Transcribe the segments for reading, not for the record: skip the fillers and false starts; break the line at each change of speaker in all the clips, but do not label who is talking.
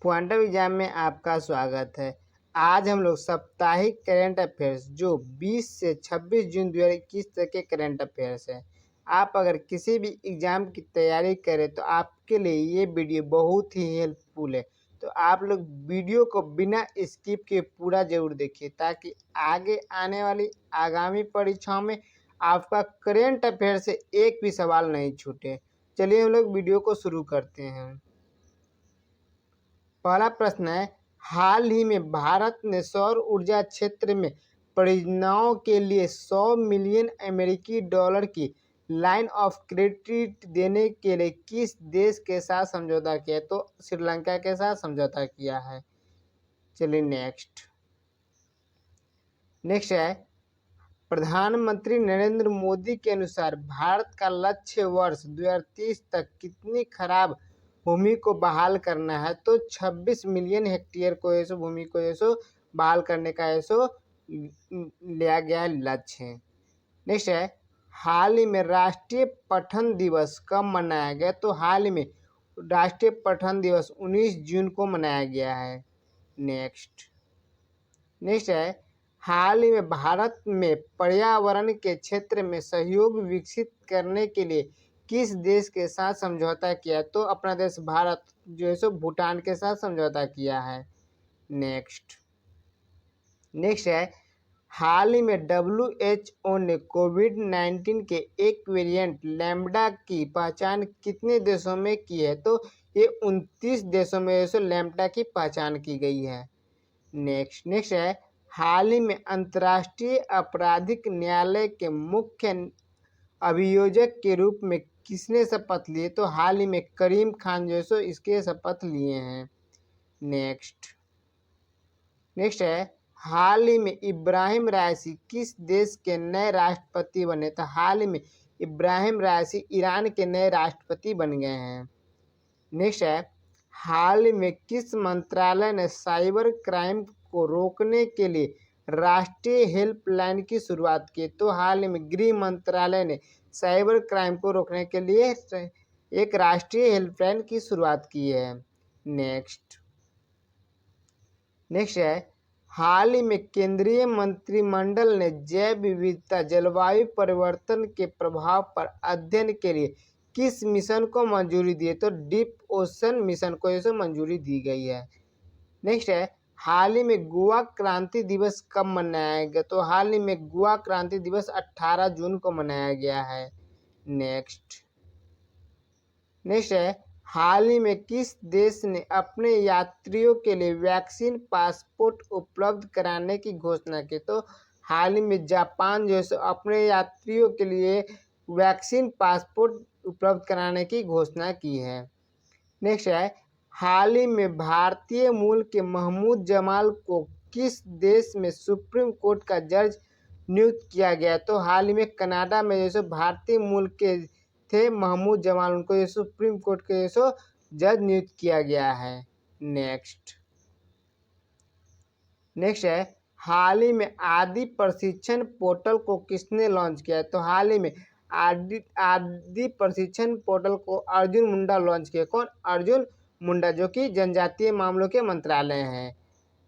Quantum exam में आपका स्वागत है। आज हम लोग साप्ताहिक करंट अफेयर्स जो 20 से 26 जून 2021 तक के करंट अफेयर्स है। आप अगर किसी भी एग्ज़ाम की तैयारी करें तो आपके लिए ये वीडियो बहुत ही हेल्पफुल है। तो आप लोग वीडियो को बिना स्किप के पूरा जरूर देखिए ताकि आगे आने वाली आगामी परीक्षाओं में आपका करंट अफेयर से एक भी सवाल नहीं छूटे। चलिए हम लोग वीडियो को शुरू करते हैं। पहला प्रश्न है, हाल ही में भारत ने सौर ऊर्जा क्षेत्र में परियोजनाओं के लिए 100 मिलियन अमेरिकी डॉलर की लाइन ऑफ क्रेडिट देने के लिए किस देश के साथ समझौता किया? तो श्रीलंका के साथ समझौता किया है। चलिए नेक्स्ट है, प्रधानमंत्री नरेंद्र मोदी के अनुसार भारत का लक्ष्य वर्ष 2030 तक कितनी खराब भूमि को बहाल करना है? तो 26 मिलियन हेक्टेयर को ऐसो भूमि को ऐसो बहाल करने का ऐसो लिया गया लक्ष्य। नेक्स्ट है, हाल ही में राष्ट्रीय पठन दिवस कब मनाया गया? तो हाल ही में राष्ट्रीय पठन दिवस 19 जून को मनाया गया है। नेक्स्ट है, हाल ही में भारत में पर्यावरण के क्षेत्र में सहयोग विकसित करने के लिए किस देश के साथ समझौता किया? तो अपना देश भारत जो है सो भूटान के साथ समझौता किया है। नेक्स्ट है, हाल ही में WHO ने कोविड-19 के एक वेरिएंट लैम्ब्डा की पहचान कितने देशों में की है? तो ये 29 देशों में जो लैम्ब्डा की पहचान की गई है। नेक्स्ट है, हाल ही में अंतर्राष्ट्रीय आपराधिक न्यायालय के मुख्य अभियोजक के रूप में किसने शपथ लिए? तो हाल ही में करीम खान जो सो इसके शपथ लिए हैं। नेक्स्ट है, हाल ही में इब्राहिम राइसी किस देश के नए राष्ट्रपति बने? तो हाल ही में इब्राहिम राइसी ईरान के नए राष्ट्रपति बन गए हैं। नेक्स्ट है, हाल ही में किस मंत्रालय ने साइबर क्राइम को रोकने के लिए राष्ट्रीय हेल्पलाइन की शुरुआत की? तो हाल ही में गृह मंत्रालय ने साइबर क्राइम को रोकने के लिए एक राष्ट्रीय हेल्पलाइन की शुरुआत की है। नेक्स्ट है, हाल ही में केंद्रीय मंत्रिमंडल ने जैव विविधता जलवायु परिवर्तन के प्रभाव पर अध्ययन के लिए किस मिशन को मंजूरी दी है? तो डीप ओशन मिशन को इसे मंजूरी दी गई है। नेक्स्ट है, हाल ही में गोवा क्रांति दिवस कब मनाया गया? तो हाल ही में गोवा क्रांति दिवस 18 जून को मनाया गया है। नेक्स्ट है, हाल ही में किस देश ने अपने यात्रियों के लिए वैक्सीन पासपोर्ट उपलब्ध कराने की घोषणा की? तो हाल ही में जापान जो है अपने यात्रियों के लिए वैक्सीन पासपोर्ट उपलब्ध कराने की घोषणा की है। नेक्स्ट है, हाल ही में भारतीय मूल के महमूद जमाल को किस देश में सुप्रीम कोर्ट का जज नियुक्त किया गया? तो हाल ही में कनाडा में जैसे भारतीय मूल के थे महमूद जमाल, उनको ये सुप्रीम कोर्ट के जज नियुक्त किया गया है। नेक्स्ट है, हाल ही में आदि प्रशिक्षण पोर्टल को किसने लॉन्च किया? तो हाल ही में आदि प्रशिक्षण पोर्टल को अर्जुन मुंडा लॉन्च किया। कौन? अर्जुन मुंडा, जो कि जनजातीय मामलों के मंत्रालय हैं।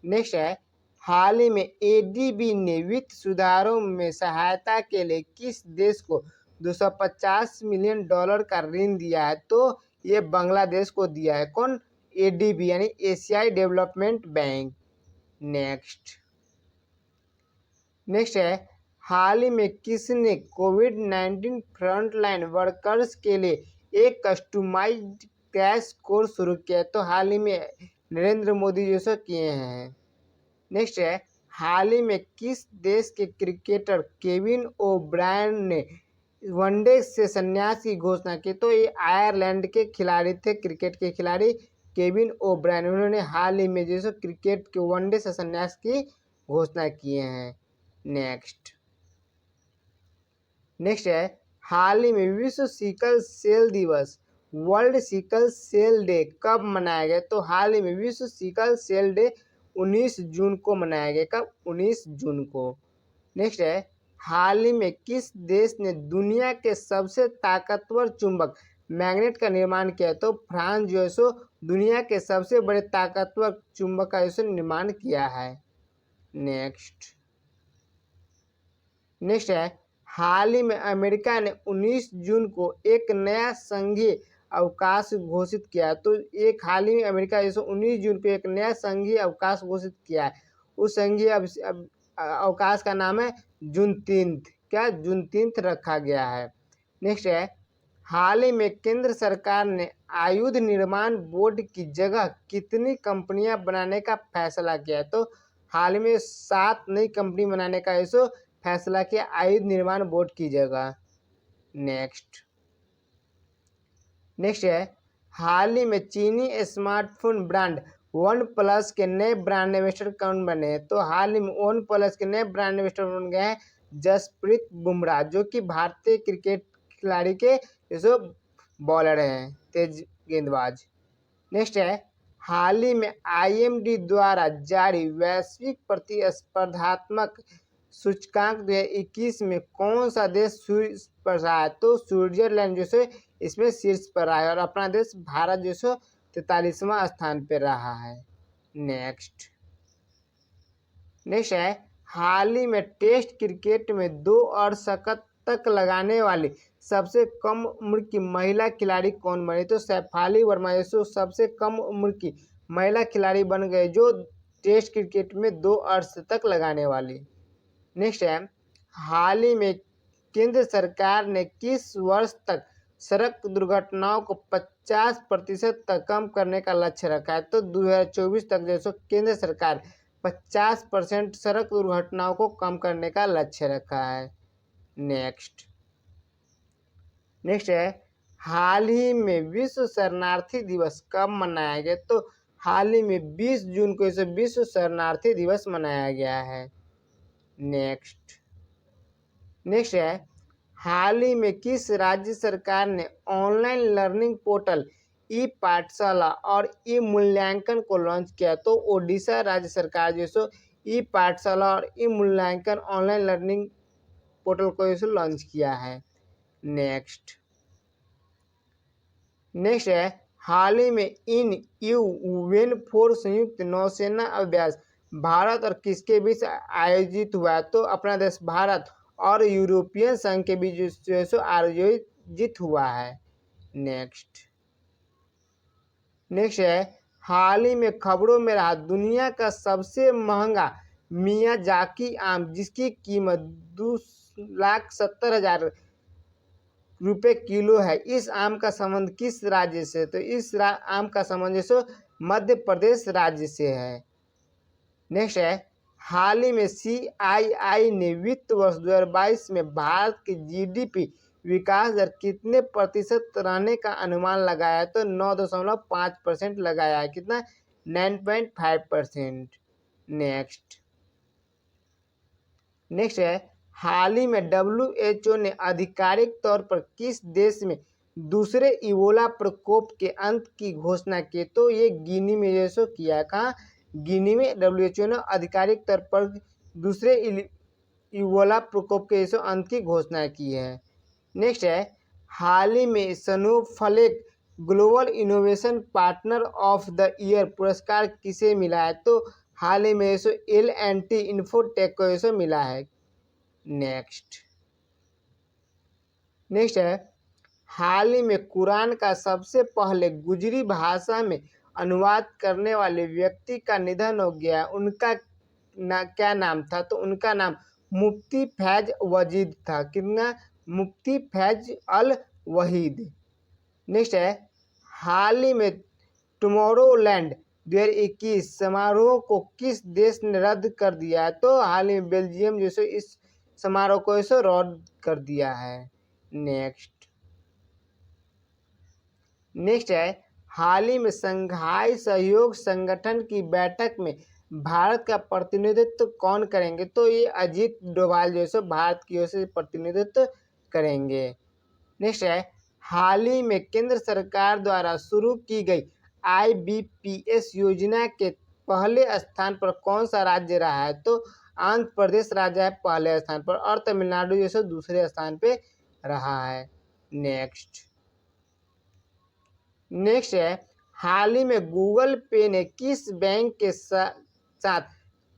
नेक्स्ट है, हाल ही में ADB ने वित्त सुधारों में सहायता के लिए किस देश को 250 मिलियन डॉलर का ऋण दिया है? तो ये बांग्लादेश को दिया है। कौन? ADB यानी एशियाई डेवलपमेंट बैंक। नेक्स्ट है, हाल ही में किसने कोविड-19 फ्रंटलाइन वर्कर्स के लिए एक कस्टमाइज्ड क्रैश कोर्स शुरू किया? तो हाल ही में नरेंद्र मोदी जैसा किए हैं। नेक्स्ट है, हाल ही में किस देश के क्रिकेटर केविन ओब्रायन ने वनडे से संन्यास की घोषणा की? तो ये आयरलैंड के खिलाड़ी थे, क्रिकेट के खिलाड़ी केविन ओब्रायन। उन्होंने हाल ही में जैसे क्रिकेट के वनडे से संन्यास की घोषणा किए हैं। नेक्स्ट है, हाल ही में विश्व सिकल सेल दिवस वर्ल्ड सिकल सेल डे कब मनाया गया? तो हाल ही में विश्व सिकल सेल डे 19 जून को मनाया गया। कब? 19 जून को। नेक्स्ट है, हाल ही में किस देश ने दुनिया के सबसे ताकतवर चुंबक मैग्नेट का निर्माण किया? तो फ्रांस जो है सो दुनिया के सबसे बड़े ताकतवर चुंबक का जो निर्माण किया है। नेक्स्ट है, हाल ही में अमेरिका ने 19 जून को एक नया संघीय अवकाश घोषित किया। तो एक हाल ही में अमेरिका जो 19 जून को एक नया संघीय अवकाश घोषित किया है। उस संघीय अवकाश का नाम है जुनतीन्थ। क्या? जुनतीन्थ रखा गया है। नेक्स्ट है, हाल ही में केंद्र सरकार ने आयुध निर्माण बोर्ड की जगह कितनी कंपनियां बनाने का फैसला किया? तो हाल में 7 नई कंपनी बनाने का ऐसा फैसला किया आयुध निर्माण बोर्ड की जगह। नेक्स्ट है, हाल ही में चीनी स्मार्टफोन ब्रांड वन प्लस के नए ब्रांड एम्बेसडर कौन बने हैं? तो हाल ही में वन प्लस के नए ब्रांड एम्बेसडर बन गए हैं जसप्रीत बुमराह, जो कि भारतीय क्रिकेट खिलाड़ी के जो बॉलर हैं, तेज गेंदबाज। नेक्स्ट है, हाल ही में IMD द्वारा जारी वैश्विक प्रतिस्पर्धात्मक सूचकांक 2021 में कौन सा देश शीर्ष पर रहा है? तो स्विट्जरलैंड जो है इसमें शीर्ष पर रहा है और अपना देश भारत जो है 43वां स्थान पर रहा है। नेक्स्ट है, हाल ही में टेस्ट क्रिकेट में 2 अर्धशतक लगाने वाली सबसे कम उम्र की महिला खिलाड़ी कौन बनी? तो शेफाली वर्मा जो सबसे कम उम्र की महिला खिलाड़ी बन गए जो टेस्ट क्रिकेट में 2 अर्धशतक लगाने वाली। नेक्स्ट है, हाल ही में केंद्र सरकार ने किस वर्ष तक सड़क दुर्घटनाओं को 50% तक कम करने का लक्ष्य रखा है? तो 2024 तक जैसे केंद्र सरकार 50% सड़क दुर्घटनाओं को कम करने का लक्ष्य रखा है। नेक्स्ट है, हाल ही में विश्व शरणार्थी दिवस कब मनाया गया? तो हाल ही में 20 जून को इसे विश्व शरणार्थी दिवस मनाया गया है। नेक्स्ट है, हाल ही में किस राज्य सरकार ने ऑनलाइन लर्निंग पोर्टल ई पाठशाला और ई मूल्यांकन को लॉन्च किया? तो ओडिशा राज्य सरकार जो सो ई पाठशाला और ई मूल्यांकन ऑनलाइन लर्निंग पोर्टल को जो लॉन्च किया है। नेक्स्ट है, हाल ही में इन UN 4 संयुक्त नौसेना अभ्यास भारत और किसके बीच आयोजित हुआ? तो अपना देश भारत और यूरोपियन संघ के बीच जो है आयोजित हुआ है। नेक्स्ट है, हाल ही में खबरों में रहा दुनिया का सबसे महंगा मियाजाकी आम जिसकी कीमत 2,70,000 रुपये किलो है। इस आम का संबंध किस राज्य से? तो इस आम का संबंध जो मध्य प्रदेश राज्य से है। नेक्स्ट है, हाल ही में CII ने वित्त वर्ष 2022 में भारत की GDP विकास दर कितने प्रतिशत रहने का अनुमान लगाया है? तो 9.5% लगाया है। कितना? 9.5%। नेक्स्ट है, हाल ही में WHO ने आधिकारिक तौर पर किस देश में दूसरे इबोला प्रकोप के अंत की घोषणा की? तो ये गिनी में जैसो किया। कहाँ? गिनी में WHO ने आधिकारिक तौर पर दूसरे इबोला प्रकोप के जैसो अंत की घोषणा की है। नेक्स्ट है, हाल ही में Snowflake global innovation partner of the year पुरस्कार किसे मिला है? तो हाल ही में L&T इन्फोटेक को मिला है। नेक्स्ट है, हाल ही में कुरान का सबसे पहले गुजरी भाषा में अनुवाद करने वाले व्यक्ति का निधन हो गया। उनका क्या नाम था? तो उनका नाम मुफ्ती फैज वजीद था। कितना? मुफ्ती फैज अल वहीद। नेक्स्ट है, हाल ही में टुमारोलैंड 2021 समारोह को किस देश ने रद्द कर दिया है? तो हाल ही में बेल्जियम जैसे इस समारोह को रद्द कर दिया है। नेक्स्ट है, हाल ही में संघाई सहयोग संगठन की बैठक में भारत का प्रतिनिधित्व कौन करेंगे? तो ये अजीत डोभाल जैसे भारत की ओर से प्रतिनिधित्व करेंगे। नेक्स्ट है, हाल ही में केंद्र सरकार द्वारा शुरू की गई IBPS योजना के पहले स्थान पर कौन सा राज्य रहा है? तो आंध्र प्रदेश राज्य है पहले स्थान पर और तमिलनाडु जैसे दूसरे स्थान पे रहा है। नेक्स्ट नेक्स्ट है, हाल ही में गूगल पे ने किस बैंक के साथ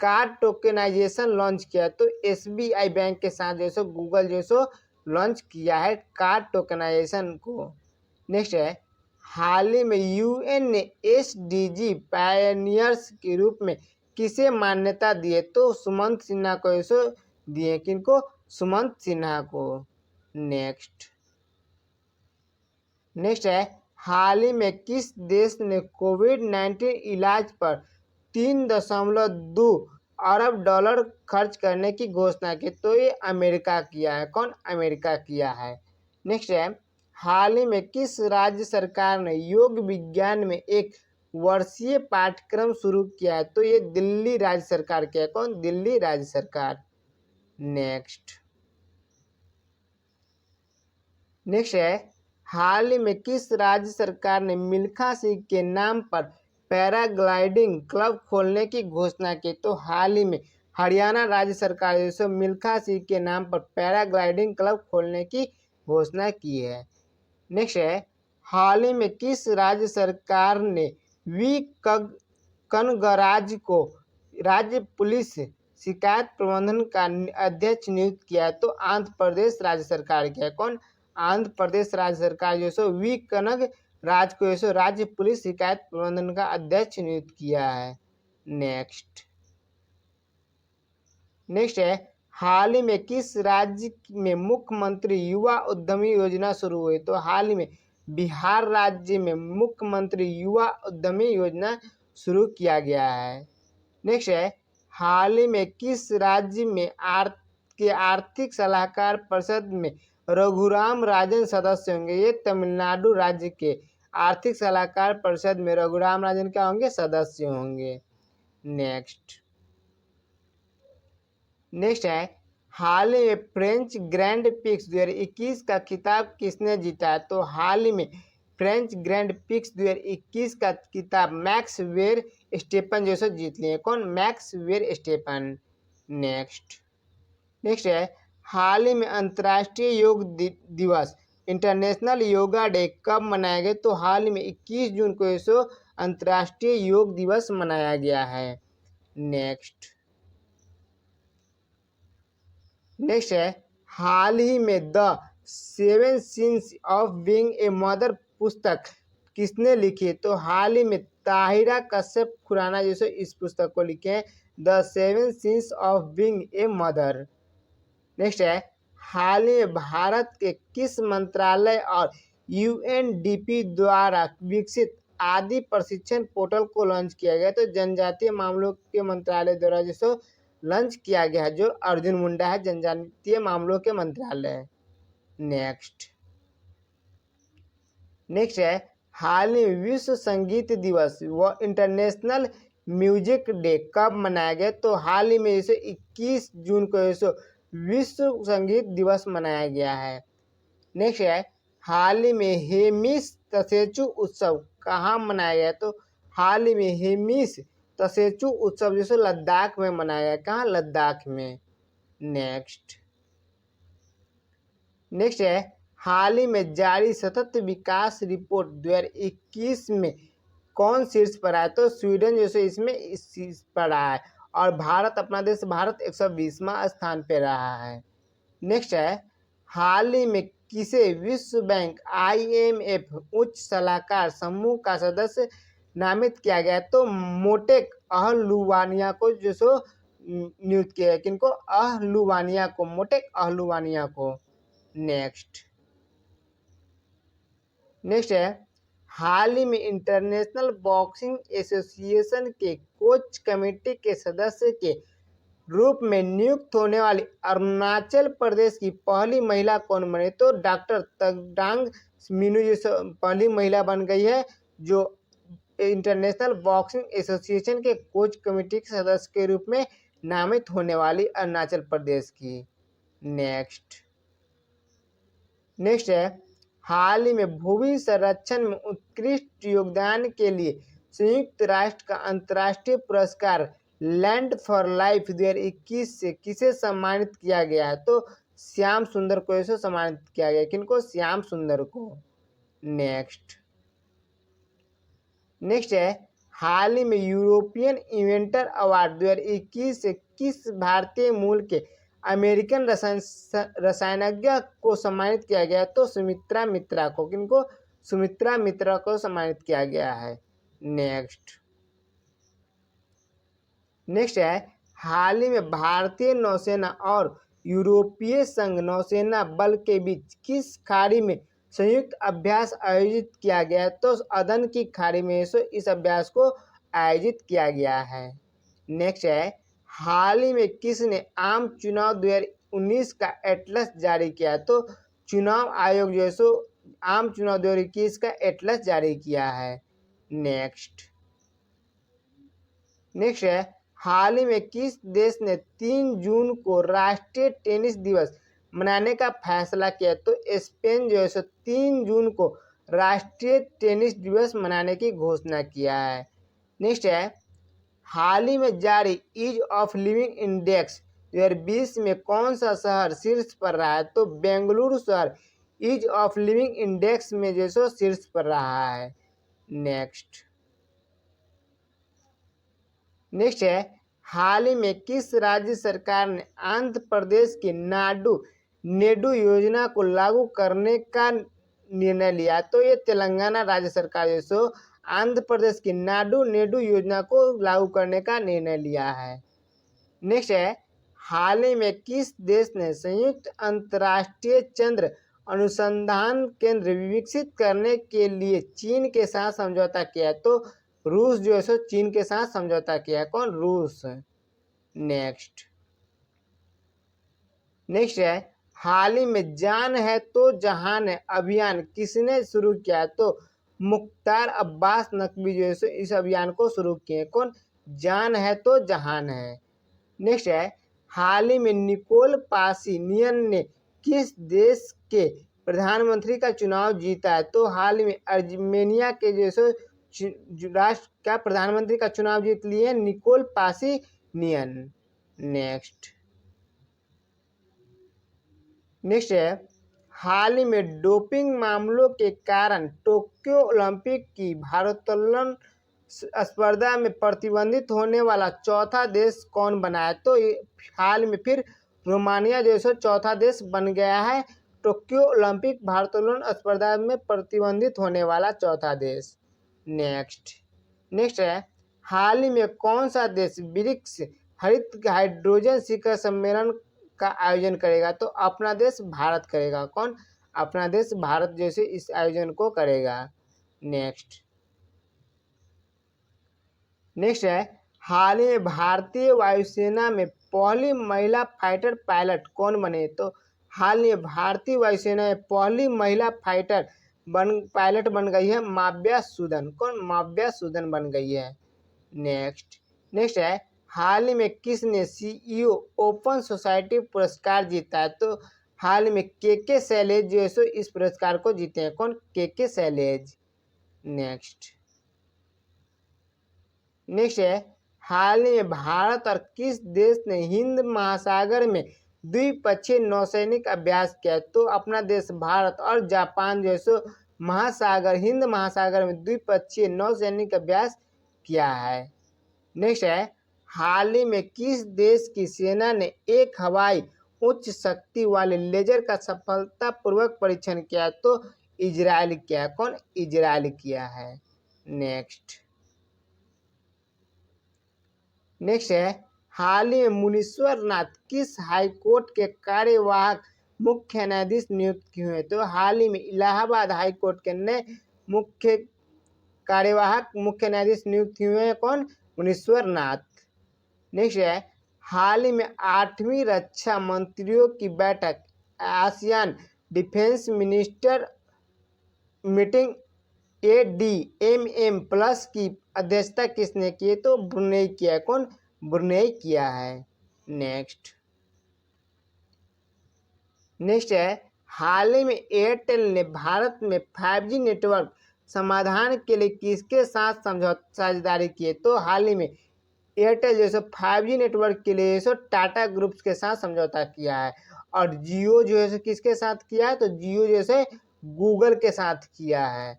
कार्ड टोकनाइजेशन लॉन्च किया? तो एसबीआई बैंक के साथ जो सो गूगल जो सो लॉन्च किया है कार्ड टोकनाइजेशन को। नेक्स्ट है, हाल ही में यूएन ने एसडीजी पायनियर्स के रूप में किसे मान्यता दी है? तो सुमंत सिन्हा को सो दिए, किनको? सुमंत सिन्हा को। नेक्स्ट है, हाल ही में किस देश ने कोविड-19 इलाज पर 3.2 अरब डॉलर खर्च करने की घोषणा की? तो ये अमेरिका किया है। कौन? अमेरिका किया है। नेक्स्ट है, हाल ही में किस राज्य सरकार ने योग विज्ञान में एक वर्षीय पाठ्यक्रम शुरू किया है? तो ये दिल्ली राज्य सरकार किया है। कौन? दिल्ली राज्य सरकार। नेक्स्ट है, हाल ही में किस राज्य सरकार ने मिल्खा सिंह के नाम पर पैराग्लाइडिंग क्लब खोलने की घोषणा की? तो हाल ही में हरियाणा राज्य सरकार जो मिल्खा सिंह के नाम पर पैराग्लाइडिंग क्लब खोलने की घोषणा की है। नेक्स्ट है, हाल ही में किस राज्य सरकार ने वी कनगराज को राज्य पुलिस शिकायत प्रबंधन का अध्यक्ष नियुक्त किया है? तो आंध्र प्रदेश राज्य सरकार किया है। कौन? आंध्र प्रदेश राज्य सरकार जो सो वी कनग राज को जो सो राज्य पुलिस शिकायत प्रबंधन का अध्यक्ष नियुक्त किया है। नेक्स्ट है, हाल ही में किस राज्य में मुख्यमंत्री युवा उद्यमी योजना शुरू हुई? तो हाल ही में बिहार राज्य में मुख्यमंत्री युवा उद्यमी योजना शुरू किया गया है। नेक्स्ट है, हाल ही में किस राज्य में आर्थिक सलाहकार परिषद में रघुराम राजन सदस्य होंगे? ये तमिलनाडु राज्य के आर्थिक सलाहकार परिषद में रघुराम राजन क्या होंगे? सदस्य होंगे। नेक्स्ट है, हाल ही में फ्रेंच ग्रैंड पिक्स 2021 का खिताब किसने जीता है? तो हाल ही में फ्रेंच ग्रैंड पिक्स 2021 का खिताब मैक्स वेर स्टेपन जो जीत लिए। कौन? मैक्स वेर स्टेपन। नेक्स्ट है, हाल ही में अंतर्राष्ट्रीय योग दिवस इंटरनेशनल योगा डे कब मनाया गया? तो हाल ही में 21 जून को इसको अंतर्राष्ट्रीय योग दिवस मनाया गया है। नेक्स्ट है, हाल ही में the 7 since of being a mother पुस्तक किसने लिखी? तो हाल ही में ताहिरा कश्यप खुराना जैसे इस पुस्तक को लिखे हैं, the 7 since of being a mother. Next है, हाल ही में भारत के किस मंत्रालय और यूएनडीपी द्वारा विकसित आदि प्रशिक्षण पोर्टल को लॉन्च किया गया? तो जनजातीय मामलों के मंत्रालय द्वारा जिसको लॉन्च किया गया है, जो अर्जुन मुंडा है, जनजातीय मामलों के मंत्रालय। नेक्स्ट है, हाल ही विश्व संगीत दिवस व इंटरनेशनल म्यूजिक डे कब मनाया गया? तो हाल ही में इसे 21 जून को विश्व संगीत दिवस मनाया गया है। नेक्स्ट है, हाल ही में हेमिस तसेचु उत्सव कहाँ मनाया गया? तो हाल ही में हेमिस तसेचु उत्सव जैसे लद्दाख में मनाया गया। कहाँ? लद्दाख में। नेक्स्ट है, हाल ही में जारी सतत विकास रिपोर्ट 2021 में कौन शीर्ष पर आया? तो स्वीडन जैसे इसमें शीर्ष पर रहा है और भारत, अपना देश भारत 120वां स्थान पे रहा है। नेक्स्ट है, हाल ही में किसे विश्व बैंक IMF उच्च सलाहकार समूह का सदस्य नामित किया गया? तो मोटेक अहलुवानिया को जो सो नियुक्त किया है। किनको? अहलुवानिया को, मोटेक अहलुवानिया को। नेक्स्ट है, हाल ही में इंटरनेशनल बॉक्सिंग एसोसिएशन के कोच कमेटी के सदस्य के रूप में नियुक्त होने वाली अरुणाचल प्रदेश की पहली महिला कौन बनी? तो डॉक्टर तगडांग मीनू जो पहली महिला बन गई है जो इंटरनेशनल बॉक्सिंग एसोसिएशन के कोच कमेटी के सदस्य के रूप में नामित होने वाली अरुणाचल प्रदेश की। नेक्स्ट है, हाल ही में भूमि संरक्षण में उत्कृष्ट योगदान के लिए संयुक्त राष्ट्र का अंतर्राष्ट्रीय पुरस्कार लैंड फॉर लाइफ 2021 से किसे सम्मानित किया गया है? तो श्याम सुंदर को इसे सम्मानित किया गया। किनको? श्याम सुंदर को। नेक्स्ट है हाल ही में यूरोपियन इन्वेंटर अवार्ड 2021 से किस भारतीय मूल के अमेरिकन रसायनज्ञ को सम्मानित किया गया? तो सुमित्रा मित्रा को। किनको? सुमित्रा मित्रा को सम्मानित किया गया है। नेक्स्ट है हाल ही में भारतीय नौसेना और यूरोपीय संघ नौसेना बल के बीच किस खाड़ी में संयुक्त अभ्यास आयोजित किया गया? तो अदन की खाड़ी में इस अभ्यास को आयोजित किया गया है। नेक्स्ट है हाल ही में किसने आम चुनाव 2019 का एटलस जारी किया? तो चुनाव आयोग जो है सो आम चुनाव 2021 का एटलस जारी किया है। नेक्स्ट है हाल ही में किस देश ने 3 जून को राष्ट्रीय टेनिस दिवस मनाने का फैसला किया? तो स्पेन जो है सो 3 जून को राष्ट्रीय टेनिस दिवस मनाने की घोषणा किया है। नेक्स्ट है हाल ही में जारी ईज ऑफ लिविंग इंडेक्स 2020 में कौन सा शहर शीर्ष पर रहा है? तो बेंगलुरु शहर ईज ऑफ लिविंग इंडेक्स में जो सो शीर्ष पर रहा है। नेक्स्ट है हाल ही में किस राज्य सरकार ने आंध्र प्रदेश की नेडू योजना को लागू करने का निर्णय लिया? तो ये तेलंगाना राज्य सरकार जो सो आंध्र प्रदेश की नेडू योजना को लागू करने का निर्णय लिया है। नेक्स्ट है हाल ही में किस देश ने संयुक्त अंतर्राष्ट्रीय चंद्र अनुसंधान केंद्र विकसित करने के लिए चीन के साथ समझौता किया? तो रूस जो है सो चीन के साथ समझौता किया। कौन? रूस। नेक्स्ट है हाल ही में जान है तो जहान है अभियान किसने शुरू किया? तो मुख्तार अब्बास नकवी जो है इस अभियान को शुरू किए। कौन? जान है तो जहान है। नेक्स्ट है हाल ही में निकोल पाशिनियन ने किस देश के प्रधानमंत्री का चुनाव जीता है? तो हाल ही में अर्मेनिया के जो राष्ट्र का प्रधानमंत्री का चुनाव जीत लिए निकोल पाशिनियन। नेक्स्ट है हाल ही में डोपिंग मामलों के कारण टोक्यो ओलंपिक की भारोत्तोलन स्पर्धा में प्रतिबंधित होने वाला चौथा देश कौन बना है? तो हाल में फिर रोमानिया जो है चौथा देश बन गया है टोक्यो ओलंपिक भारोत्तोलन स्पर्धा में प्रतिबंधित होने वाला चौथा देश। नेक्स्ट है हाल ही में कौन सा देश ब्रिक्स हरित हाइड्रोजन शिखर सम्मेलन का आयोजन करेगा? तो अपना देश भारत करेगा। कौन? अपना देश भारत जैसे इस आयोजन को करेगा। नेक्स्ट है हाल ही में भारतीय वायुसेना में पहली महिला फाइटर पायलट कौन बने? तो हाल ही में भारतीय वायुसेना में पहली महिला फाइटर पायलट बन गई है माव्या सूदन। कौन? माव्या सूदन बन गई है। नेक्स्ट है हाल ही में किसने सीईओ ओपन सोसाइटी पुरस्कार जीता है? तो हाल में के शैलेज जो है इस पुरस्कार को जीते हैं। कौन? के शैलेज। नेक्स्ट है हाल ही में भारत और किस देश ने हिंद महासागर में द्विपक्षीय नौसैनिक अभ्यास किया? तो अपना देश भारत और जापान जो है हिंद महासागर में द्विपक्षीय नौसैनिक अभ्यास किया है। नेक्स्ट है हाल ही में किस देश की सेना ने एक हवाई उच्च शक्ति वाले लेजर का सफलतापूर्वक परीक्षण किया? तो इजराइल किया। कौन? इजराइल किया है। नेक्स्ट है हाल ही में मुनीश्वर नाथ किस हाईकोर्ट के कार्यवाहक मुख्य न्यायाधीश नियुक्त हुए? तो हाल ही में इलाहाबाद हाईकोर्ट के नए मुख्य कार्यवाहक मुख्य न्यायाधीश नियुक्त हुए हैं। कौन? मुनीश्वर नाथ। नेक्स्ट है हाल ही में 8वीं रक्षा मंत्रियों की बैठक ASEAN defence minister meeting ADMM+ की अध्यक्षता किसने की? तो ब्रुनेई किया। कौन? ब्रुनेई किया है। नेक्स्ट है हाल ही में एयरटेल ने भारत में 5G नेटवर्क समाधान के लिए किसके साथ साझेदारी की है? तो हाल ही में एयरटेल जैसे 5G नेटवर्क के लिए टाटा ग्रुप्स के साथ समझौता किया है। और जियो जो है किसके साथ किया है? तो जियो जैसे गूगल के साथ किया है।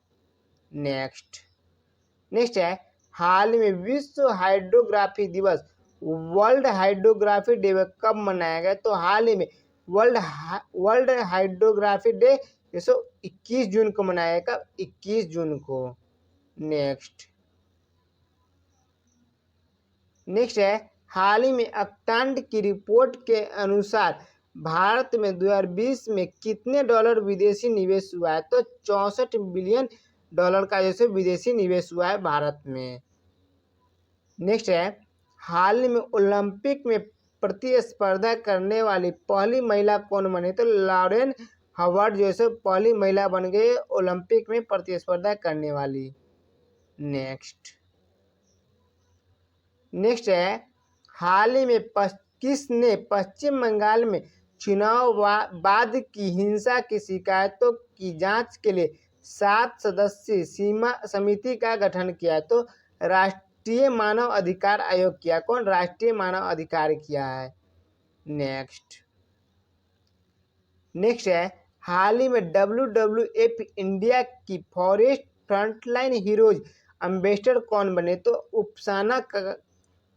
नेक्स्ट है हाल ही में विश्व हाइड्रोग्राफी दिवस, वर्ल्ड हाइड्रोग्राफी डे कब मनाया गया? तो हाल ही में वर्ल्ड हाइड्रोग्राफी डे 21 जून को मनाया गया। कब? 21 जून को। नेक्स्ट है हाल ही में अक्टांड की रिपोर्ट के अनुसार भारत में 2020 में कितने डॉलर विदेशी निवेश हुआ है? तो 64 बिलियन डॉलर का जैसे विदेशी निवेश हुआ है भारत में। नेक्स्ट है हाल ही में ओलंपिक में प्रतिस्पर्धा करने वाली पहली महिला कौन बनी? तो लॉरेन हावर्ड जैसे पहली महिला बन गई ओलंपिक में प्रतिस्पर्धा करने वाली। नेक्स्ट है हाल ही में किसने पश्चिम बंगाल में चुनाव बाद की हिंसा की शिकायतों की जांच के लिए 7 सदस्यीय सीमा समिति का गठन किया? तो राष्ट्रीय मानव अधिकार आयोग किया। कौन? राष्ट्रीय मानव अधिकार किया है। नेक्स्ट है हाल ही में WWF इंडिया की फॉरेस्ट फ्रंटलाइन हीरोज एम्बेसडर कौन बने? तो उपसाना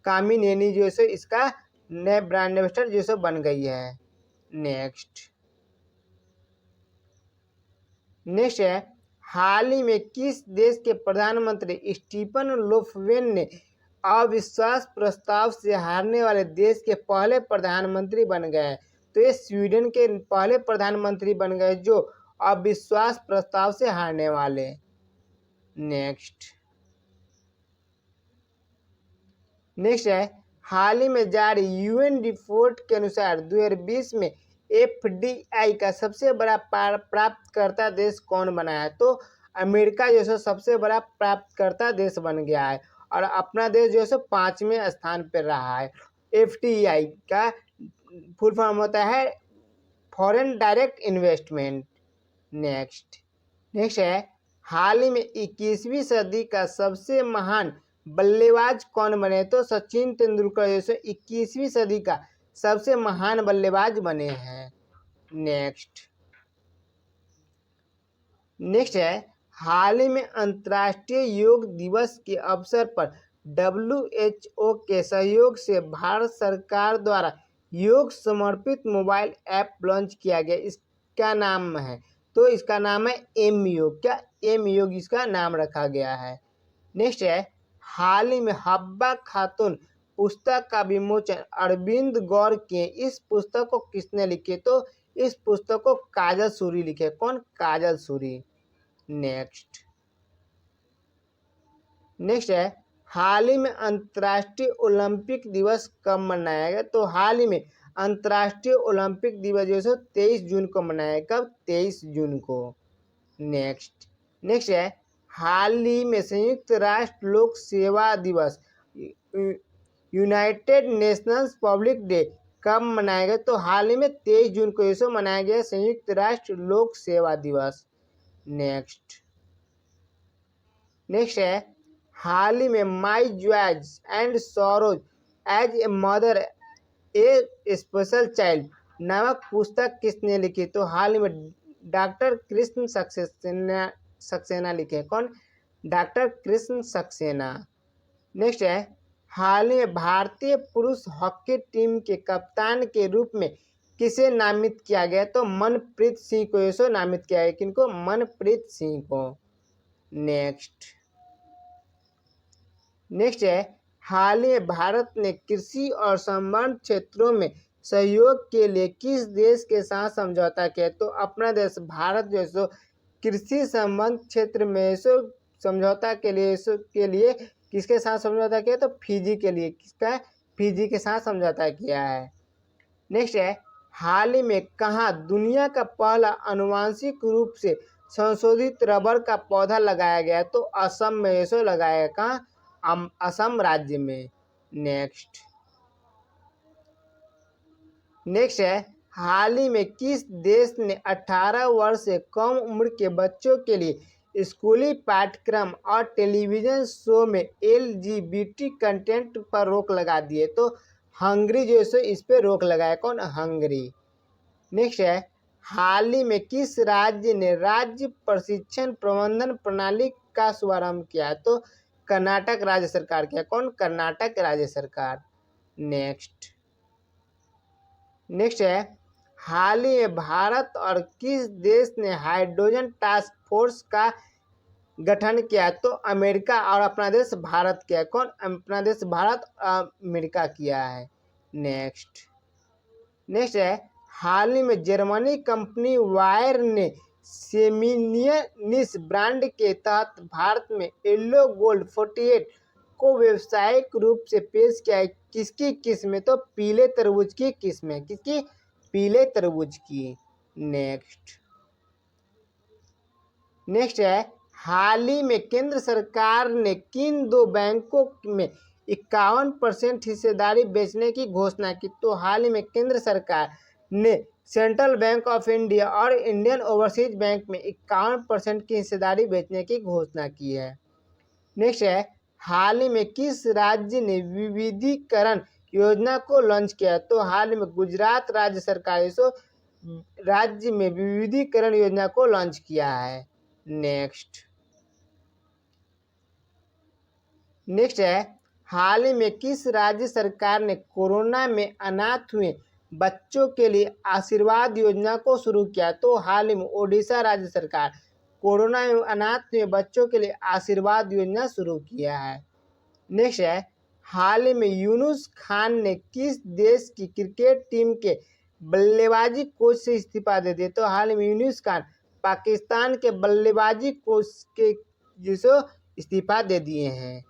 कामिनेनी जो है इसका नए ब्रांड एम्बेसडर जो बन गई है। नेक्स्ट है हाल ही में किस देश के प्रधानमंत्री स्टीफन लोफवेन ने अविश्वास प्रस्ताव से हारने वाले देश के पहले प्रधानमंत्री बन गए? तो ये स्वीडन के पहले प्रधानमंत्री बन गए जो अविश्वास प्रस्ताव से हारने वाले। नेक्स्ट है हाल ही में जारी UN रिपोर्ट के अनुसार 2020 में FDI का सबसे बड़ा प्राप्तकर्ता देश कौन बना है? तो अमेरिका जो है सबसे बड़ा प्राप्तकर्ता देश बन गया है और अपना देश जो है 5वें स्थान पर रहा है। FDI का फुल फॉर्म होता है फॉरेन डायरेक्ट इन्वेस्टमेंट। नेक्स्ट है हाल ही में 21वीं सदी का सबसे महान बल्लेबाज कौन बने? तो सचिन तेंदुलकर जैसे 21वीं सदी का सबसे महान बल्लेबाज बने हैं। नेक्स्ट है हाल ही में अंतर्राष्ट्रीय योग दिवस के अवसर पर WHO के सहयोग से भारत सरकार द्वारा योग समर्पित मोबाइल ऐप लॉन्च किया गया। इसका नाम है तो इसका नाम है एम योग। क्या? एम योग इसका नाम रखा गया है। नेक्स्ट है हाल ही में हब्बा खातून पुस्तक का विमोचन अरविंद गौर के। इस पुस्तक को किसने लिखे? तो इस पुस्तक को काजल सूरी लिखे। कौन? काजल सूरी। नेक्स्ट है हाल ही में अंतर्राष्ट्रीय ओलंपिक दिवस कब मनाया गया? तो हाल ही में अंतर्राष्ट्रीय ओलंपिक दिवस जो है 23 जून को मनाया। कब? 23 जून को। नेक्स्ट है हाल ही में संयुक्त राष्ट्र लोक सेवा दिवस यूनाइटेड नेशंस पब्लिक डे कब मनाया गया? तो हाल ही में 23 जून को इसे मनाया गया संयुक्त राष्ट्र लोक सेवा दिवस। नेक्स्ट है हाल ही में my joys and sorrows as a mother a special child नामक पुस्तक किसने लिखी? तो हाल ही में डॉक्टर कृष्ण सक्सेना लिखे। कौन? डॉक्टर कृष्ण सक्सेना। नेक्स्ट है हाल ही में भारतीय पुरुष हॉकी टीम के कप्तान के रूप में किसे नामित किया गया? तो मनप्रीत सिंह को ऐसे नामित किया गया। किनको? मनप्रीत सिंह को। नेक्स्ट है हाल ही में भारत ने कृषि और संबंध क्षेत्रों में सहयोग के लिए किस देश के साथ समझौता किया? तो अपना देश भारत जो है कृषि संबंध क्षेत्र में समझौता के लिए किसके साथ समझौता किया? तो फिजी के लिए। किसका? फिजी के साथ समझौता किया है। नेक्स्ट है हाल ही में कहाँ दुनिया का पहला आनुवांशिक रूप से संशोधित रबर का पौधा लगाया गया? तो असम में ऐसे लगाया गया। कहाँ? असम राज्य में। नेक्स्ट है हाल ही में किस देश ने 18 वर्ष से कम उम्र के बच्चों के लिए स्कूली पाठ्यक्रम और टेलीविजन शो में LGBT कंटेंट पर रोक लगा दी है? तो हंगरी जो है इस पर रोक लगाया। कौन? हंगरी। नेक्स्ट है हाल ही में किस राज्य ने राज्य प्रशिक्षण प्रबंधन प्रणाली का शुभारंभ किया? तो कर्नाटक राज्य सरकार किया। कौन? कर्नाटक राज्य सरकार। नेक्स्ट है, हाल ही में भारत और किस देश ने हाइड्रोजन टास्क फोर्स का गठन किया? तो अमेरिका और अपना देश भारत किया। कौन? अपना देश भारत अमेरिका किया है। नेक्स्ट है, हाल ही में जर्मनी कंपनी वायर ने सेमिनियनिस ब्रांड के तहत भारत में येलो गोल्ड 48 को व्यावसायिक रूप से पेश किया है। किसकी किस्म? तो पीले तरबूज की किस्म। किसकी? पीले तरबूज की। नेक्स्ट है, हाल ही में केंद्र सरकार ने किन दो बैंकों में 51% हिस्सेदारी बेचने की घोषणा की? तो हाल ही में केंद्र सरकार ने सेंट्रल बैंक ऑफ इंडिया और इंडियन ओवरसीज बैंक में 51% की हिस्सेदारी बेचने की घोषणा की है। नेक्स्ट है, हाल ही में किस राज्य ने विविधीकरण योजना को लॉन्च किया? तो हाल ही में गुजरात राज्य सरकार इस राज्य में विविधीकरण योजना को लॉन्च किया है। नेक्स्ट है, हाल ही में किस राज्य सरकार ने कोरोना में अनाथ हुए बच्चों के लिए आशीर्वाद योजना को शुरू किया? तो हाल ही में ओडिशा राज्य सरकार कोरोना में अनाथ हुए बच्चों के लिए आशीर्वाद योजना शुरू किया है। नेक्स्ट है, हाल ही में यूनुस खान ने किस देश की क्रिकेट टीम के बल्लेबाजी कोच से इस्तीफा दे दिया? तो हाल ही में यूनुस खान पाकिस्तान के बल्लेबाजी कोच के जिसो इस्तीफा दे दिए हैं।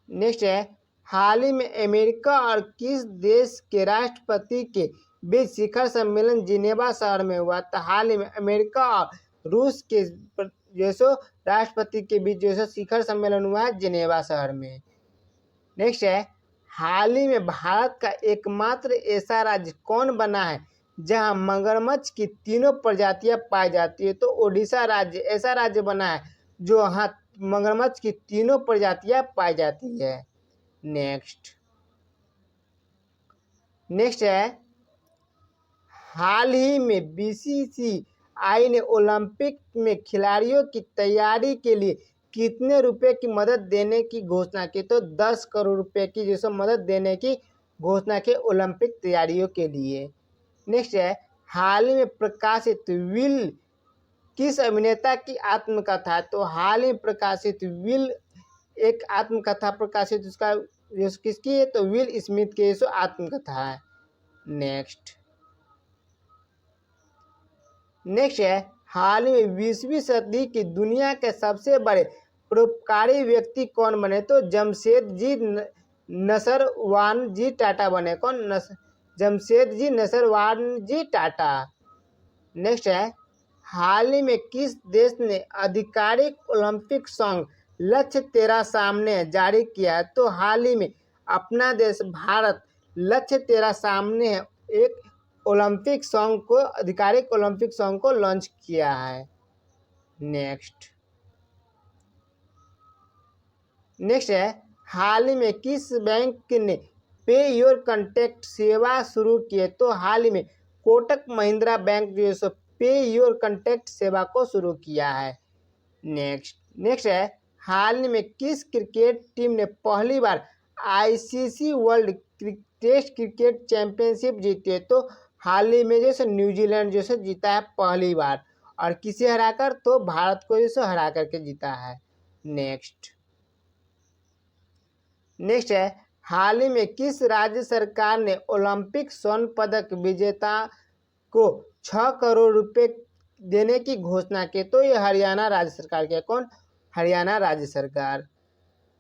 नेक्स्ट है, हाल ही में अमेरिका और किस देश के राष्ट्रपति के बीच शिखर सम्मेलन जिनेवा शहर में हुआ? तो हाल ही में अमेरिका और रूस के जैसो राष्ट्रपति के बीच जैसो शिखर सम्मेलन हुआ है जिनेवा शहर में। नेक्स्ट है, हाल ही में भारत का एकमात्र ऐसा राज्य कौन बना है जहां मगरमच्छ की तीनों प्रजातियां पाई जाती है? तो ओडिशा राज्य ऐसा राज्य बना है जो यहाँ मगरमच्छ की तीनों प्रजातियां पाई जाती है। नेक्स्ट है, हाल ही में बीसीसीआई ने ओलंपिक में खिलाड़ियों की तैयारी के लिए कितने रुपए की मदद देने की घोषणा की? तो 10 करोड़ रुपए की जैसे मदद देने की घोषणा की ओलंपिक तैयारियों के लिए। नेक्स्ट है, हाल ही में प्रकाशित विल किस अभिनेता की आत्मकथा है? तो हाल ही प्रकाशित विल एक आत्मकथा प्रकाशित उसका किसकी है? तो विल स्मिथ की आत्मकथा है। नेक्स्ट है, हाल ही में 20वीं सदी की दुनिया के सबसे बड़े परोपकारी व्यक्ति कौन बने? तो जमशेदजी नसरवान जी टाटा बने। कौन? जमशेदजी नसरवान जी टाटा। नेक्स्ट है, हाल ही में किस देश ने आधिकारिक ओलंपिक सॉन्ग लक्ष्य तेरा सामने जारी किया है? तो हाल ही में अपना देश भारत लक्ष्य तेरा सामने एक ओलंपिक सॉन्ग को आधिकारिक ओलंपिक सॉन्ग को लॉन्च किया है। नेक्स्ट है, हाल ही में किस बैंक ने पे योर कॉन्टैक्ट सेवा शुरू की है? तो हाल ही में कोटक महिंद्रा बैंक जो है पे योर कॉन्टैक्ट सेवा को शुरू किया है। नेक्स्ट है, हाल ही में किस क्रिकेट टीम ने पहली बार ICC world test cricket championship जीती है? तो हाल ही में जैसे न्यूजीलैंड जैसे जीता है पहली बार, और किसे हराकर? तो भारत को जैसे हरा करके जीता है। नेक्स्ट है, हाल ही में किस राज्य सरकार ने ओलंपिक स्वर्ण पदक विजेता को 6 करोड़ रुपए देने की घोषणा की? तो ये हरियाणा राज्य सरकार की है। कौन? हरियाणा राज्य सरकार।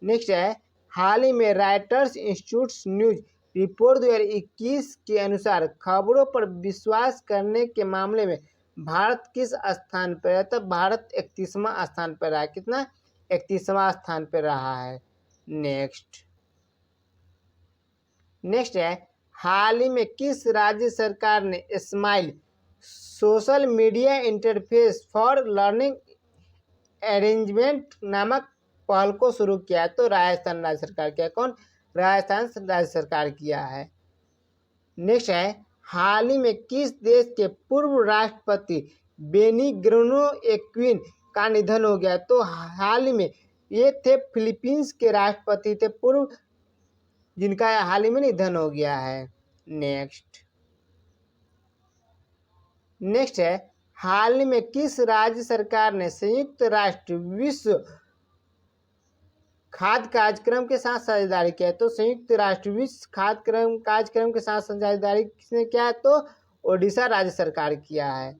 नेक्स्ट है, हाल ही में राइटर्स इंस्टीट्यूट न्यूज रिपोर्ट 2021 के अनुसार खबरों पर विश्वास करने के मामले में भारत किस स्थान पर है? तो भारत 31वां स्थान पर रहा है। कितना? 31वां स्थान पर रहा है। नेक्स्ट है, हाल ही में किस राज्य सरकार ने smile social media interface for learning arrangement नामक पहल को शुरू किया है? तो राजस्थान राज्य सरकार किया। कौन? राजस्थान राज्य सरकार किया है। नेक्स्ट है, हाल ही में किस देश के पूर्व राष्ट्रपति बेनिग्नो एक्विन का निधन हो गया। तो हाल ही में ये थे फिलीपींस के राष्ट्रपति थे पूर्व, जिनका हाल ही में निधन हो गया है। नेक्स्ट है, हाल ही में किस राज्य सरकार ने संयुक्त राष्ट्र विश्व खाद्य कार्यक्रम के साथ साझेदारी किया है? तो संयुक्त राष्ट्र विश्व खाद्य कार्यक्रम के साथ साझेदारी किसने किया है? तो ओडिशा राज्य सरकार किया है।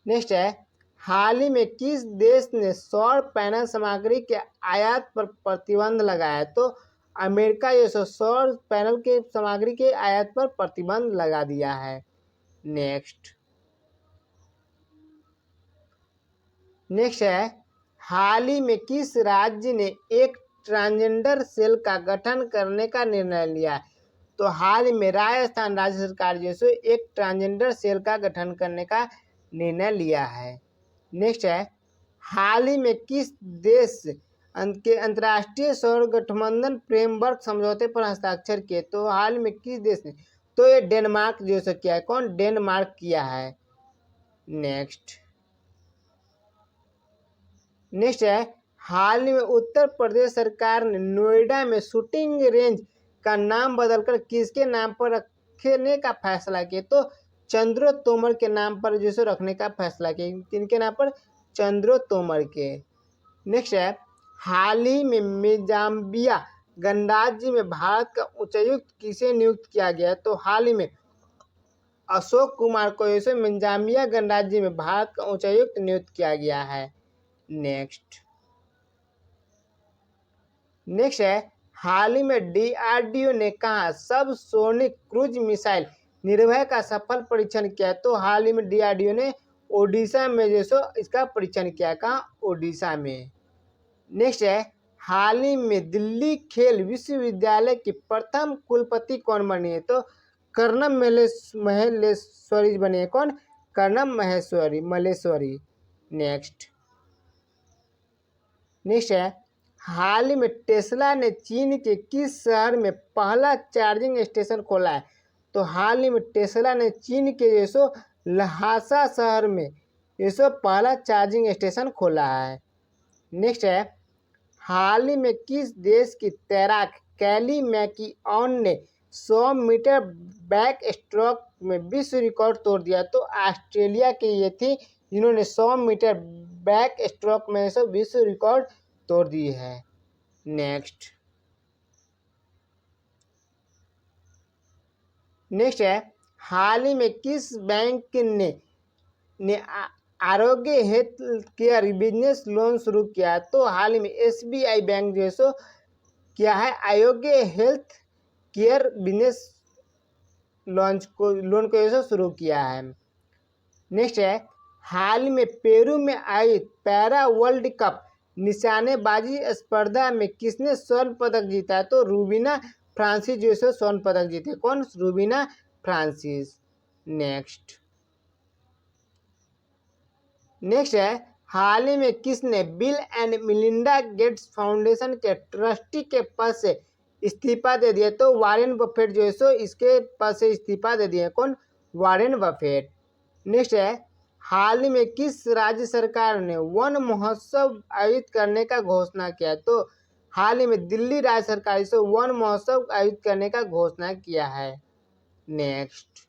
नेक्स्ट है, हाल ही में किस देश ने सौर पैनल सामग्री के आयात पर प्रतिबंध लगाया है? तो अमेरिका ये सौर पैनल के सामग्री के आयात पर प्रतिबंध लगा दिया है। नेक्स्ट है, हाल ही में किस राज्य ने एक ट्रांसजेंडर सेल का गठन करने का निर्णय लिया है? तो हाल ही में राजस्थान राज्य सरकार जो है एक ट्रांसजेंडर सेल का गठन करने का निर्णय लिया है। नेक्स्ट है, हाल ही में किस देश के अंतर्राष्ट्रीय सौर गठबंधन फ्रेमवर्क समझौते पर हस्ताक्षर किए? तो हाल में किस देश ने? तो ये डेनमार्क जो है किया है। कौन? डेनमार्क किया है। नेक्स्ट है, हाल ही में उत्तर प्रदेश सरकार ने नोएडा में शूटिंग रेंज का नाम बदलकर किसके नाम पर रखने का फैसला किया? तो चंद्रो तोमर के नाम पर जो रखने का फैसला किया। किनके नाम पर? चंद्रो तोमर के। नेक्स्ट है, हाल ही में मेजाम्बिया गणराज्य में भारत का उच्चायुक्त किसे नियुक्त किया गया? तो हाल ही में अशोक कुमार को मेजाम्बिया गणराज्य में भारत का उच्चायुक्त नियुक्त किया गया है। नेक्स्ट है, हाल ही में डीआरडीओ ने कहा सब सोनिक क्रूज मिसाइल निर्भय का सफल परीक्षण किया। तो हाल ही में डीआरडीओ ने ओडिशा में इसका परीक्षण किया। कहाँ? ओडिशा में। नेक्स्ट है, हाल ही में दिल्ली खेल विश्वविद्यालय की प्रथम कुलपति कौन बनी है? तो कर्णम मल्लेश्वरी बने हैं। कौन? कर्णम मल्लेश्वरी। नेक्स्ट है, हाल ही में टेस्ला ने चीन के किस शहर में पहला चार्जिंग स्टेशन खोला है? तो हाल ही में टेस्ला ने चीन के लहासा शहर में पहला चार्जिंग स्टेशन खोला है। नेक्स्ट है, हाल ही में किस देश की तैराक कैली मैकीऑन ने 100 मीटर बैक स्ट्रोक में विश्व रिकॉर्ड तोड़ दिया? तो ऑस्ट्रेलिया की ये थी, जिन्होंने 100 मीटर बैक स्ट्रोक में विश्व रिकॉर्ड तोड़ दी है। नेक्स्ट है, हाल ही में किस बैंक ने आरोग्य हेल्थ केयर बिजनेस लोन शुरू किया? तो हाल ही में एसबीआई बैंक जो है क्या है? आरोग्य हेल्थ केयर बिजनेस लोन को शुरू किया है। नेक्स्ट है, हाल में पेरू में आयोजित पैरा वर्ल्ड कप निशानेबाजी स्पर्धा में किसने स्वर्ण पदक जीता है? तो रूबीना फ्रांसिस जो है स्वर्ण पदक जीते। कौन? रूबीना फ्रांसिस। नेक्स्ट है, हाल ही में किसने bill and Melinda Gates foundation के ट्रस्टी के पद से इस्तीफा दे दिया? तो वॉरेन बफेट जो है इसके पद से इस्तीफा दे दिए। कौन? Warren Buffett. नेक्स्ट है, हाल ही में किस राज्य सरकार ने वन महोत्सव आयोजित करने का घोषणा किया? तो हाल ही में दिल्ली राज्य सरकार से वन महोत्सव आयोजित करने का घोषणा किया है। नेक्स्ट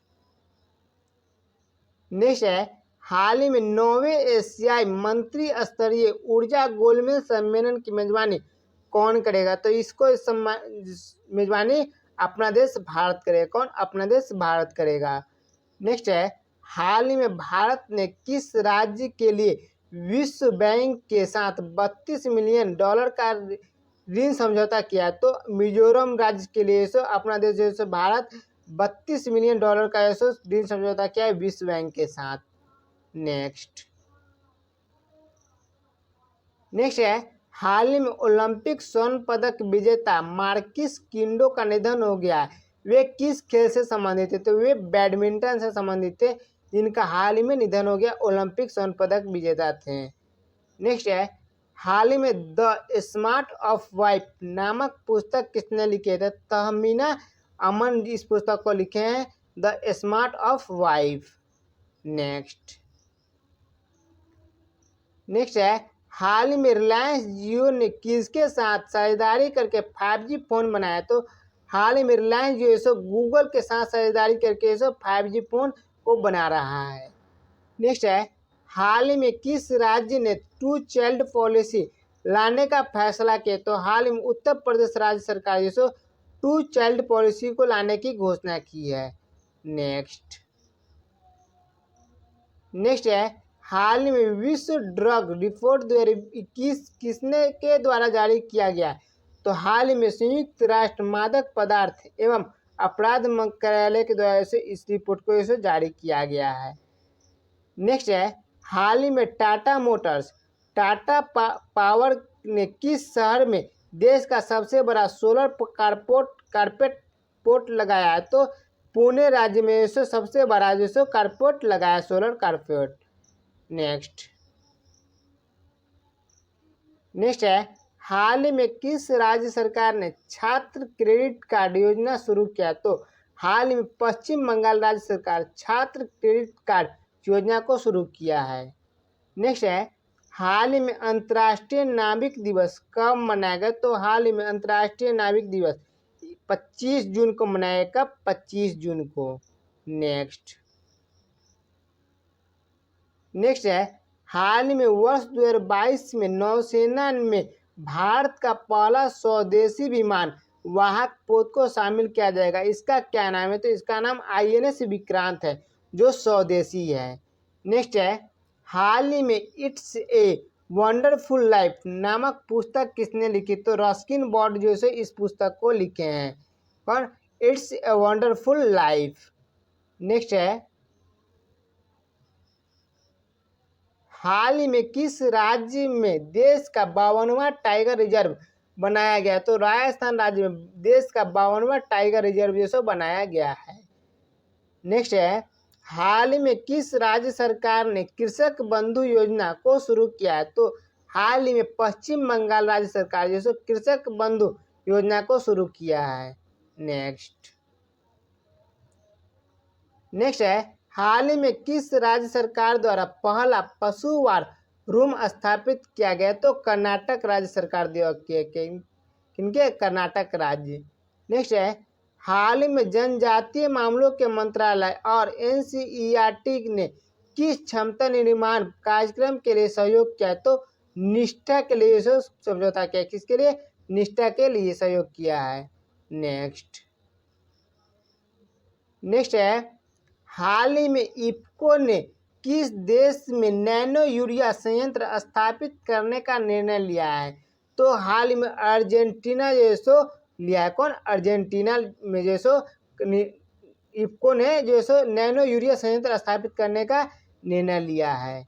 है, हाल ही में 9वें एशियाई मंत्री स्तरीय ऊर्जा गोलमेज सम्मेलन की मेजबानी कौन करेगा? तो इसको मेजबानी अपना देश भारत करेगा। कौन? अपना देश भारत करेगा। नेक्स्ट है, हाल ही में भारत ने किस राज्य के लिए विश्व बैंक के साथ $32 मिलियन का ऋण समझौता किया? तो मिजोरम राज्य के लिए अपना देश जो भारत $32 मिलियन का ऋण समझौता किया है विश्व बैंक के साथ। नेक्स्ट है, हाल ही में ओलंपिक स्वर्ण पदक विजेता मार्किस किंडो का निधन हो गया। वे किस खेल से संबंधित थे? तो वे बैडमिंटन से संबंधित थे, जिनका हाल ही में निधन हो गया। ओलंपिक स्वर्ण पदक विजेता थे। नेक्स्ट है, हाल ही में द स्मार्ट ऑफ वाइफ नामक पुस्तक किसने लिखे थे? तहमीना अमन इस पुस्तक को लिखे हैं, the smart of wife. Next है, हाल ही में रिलायंस जियो ने किसके साथ साझेदारी करके 5G फ़ोन बनाया? तो हाल ही में रिलायंस जियो सो गूगल के साथ साझेदारी करके 5G फ़ोन को बना रहा है। नेक्स्ट है, हाल ही में किस राज्य ने टू चाइल्ड पॉलिसी लाने का फैसला किया? तो हाल ही में उत्तर प्रदेश राज्य सरकार जो टू चाइल्ड पॉलिसी को लाने की घोषणा की है। नेक्स्ट है, हाल ही में विश्व ड्रग रिपोर्ट 2021 किसने के द्वारा जारी किया गया? तो हाल ही में संयुक्त राष्ट्र मादक पदार्थ एवं अपराध मंत्रालय के द्वारा इस रिपोर्ट को जारी किया गया है। नेक्स्ट है, हाल ही में टाटा मोटर्स टाटा पावर ने किस शहर में देश का सबसे बड़ा सोलर कारपेट पोर्ट लगाया है? तो पुणे राज्य में सबसे बड़ा कारपेट लगाया सोलर कारपेट। नेक्स्ट है, हाल ही में किस राज्य सरकार ने छात्र क्रेडिट कार्ड योजना शुरू किया? तो हाल ही में पश्चिम बंगाल राज्य सरकार छात्र क्रेडिट कार्ड योजना को शुरू किया है। नेक्स्ट है, हाल ही में अंतर्राष्ट्रीय नाविक दिवस कब मनाया गया? तो हाल ही में अंतर्राष्ट्रीय नाविक दिवस 25 जून को मनाया गया। 25 जून को। नेक्स्ट है, हाल ही में वर्ष 2022 में नौसेना में भारत का पहला स्वदेशी विमान वाहक पोत को शामिल किया जाएगा। इसका क्या नाम है? तो इसका नाम INS विक्रांत है जो स्वदेशी है। नेक्स्ट है, हाल ही में इट्स ए वंडरफुल लाइफ नामक पुस्तक किसने लिखी? तो रस्किन बॉर्ड इस पुस्तक को लिखे हैं। और it's a wonderful life. Next है, हाल ही में किस राज्य में देश का 52वां टाइगर रिजर्व बनाया गया? तो राजस्थान राज्य में देश का 52वां टाइगर रिजर्व बनाया गया है। नेक्स्ट है, हाल ही में किस राज्य सरकार ने कृषक बंधु योजना को शुरू किया है? तो हाल ही में पश्चिम बंगाल राज्य सरकार कृषक बंधु योजना को शुरू किया है। नेक्स्ट है, हाल ही में किस राज्य सरकार द्वारा पहला पशुवार रूम स्थापित किया गया? तो कर्नाटक राज्य सरकार द्वारा किनके? कर्नाटक राज्य। नेक्स्ट है, हाल ही में जनजातीय मामलों के मंत्रालय और NCERT ने किस क्षमता निर्माण कार्यक्रम के लिए सहयोग किया? तो निष्ठा के लिए समझौता किया। किसके लिए? निष्ठा के लिए सहयोग किया है। नेक्स्ट है, हाल ही में इफ्को ने किस देश में नैनो यूरिया संयंत्र स्थापित करने का निर्णय लिया है? तो हाल ही में अर्जेंटीना लिया है। कौन? अर्जेंटीना में इफ्को ने नैनो यूरिया संयंत्र स्थापित करने का निर्णय लिया है।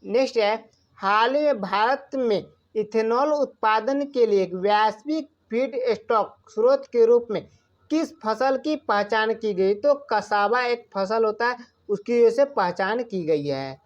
नेक्स्ट है, हाल ही में भारत में इथेनॉल उत्पादन के लिए एक वैश्विक फीड स्टॉक स्रोत के रूप में किस फसल की पहचान की गई? तो कसावा एक फसल होता है, उसकी वजह से पहचान की गई है।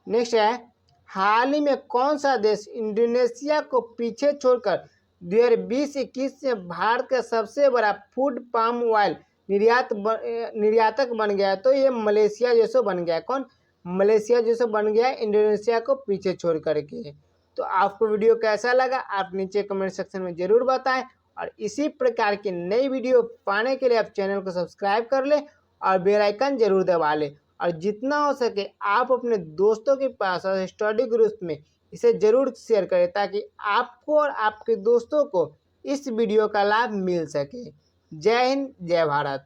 नेक्स्ट है, हाल ही में कौन सा देश इंडोनेशिया को पीछे छोड़कर 2020-21 में भारत का सबसे बड़ा फूड पाम ऑयल निर्यातक बन गया? तो ये मलेशिया बन गया। कौन? मलेशिया बन गया इंडोनेशिया को पीछे छोड़ करके। तो आपको वीडियो कैसा लगा आप नीचे कमेंट सेक्शन में ज़रूर बताएं और इसी प्रकार की नई वीडियो पाने के लिए आप चैनल को सब्सक्राइब कर लें और बेल आइकन जरूर दबा लें और जितना हो सके आप अपने दोस्तों के पास और स्टडी ग्रुप में इसे ज़रूर शेयर करें ताकि आपको और आपके दोस्तों को इस वीडियो का लाभ मिल सके। जय हिंद, जय भारत।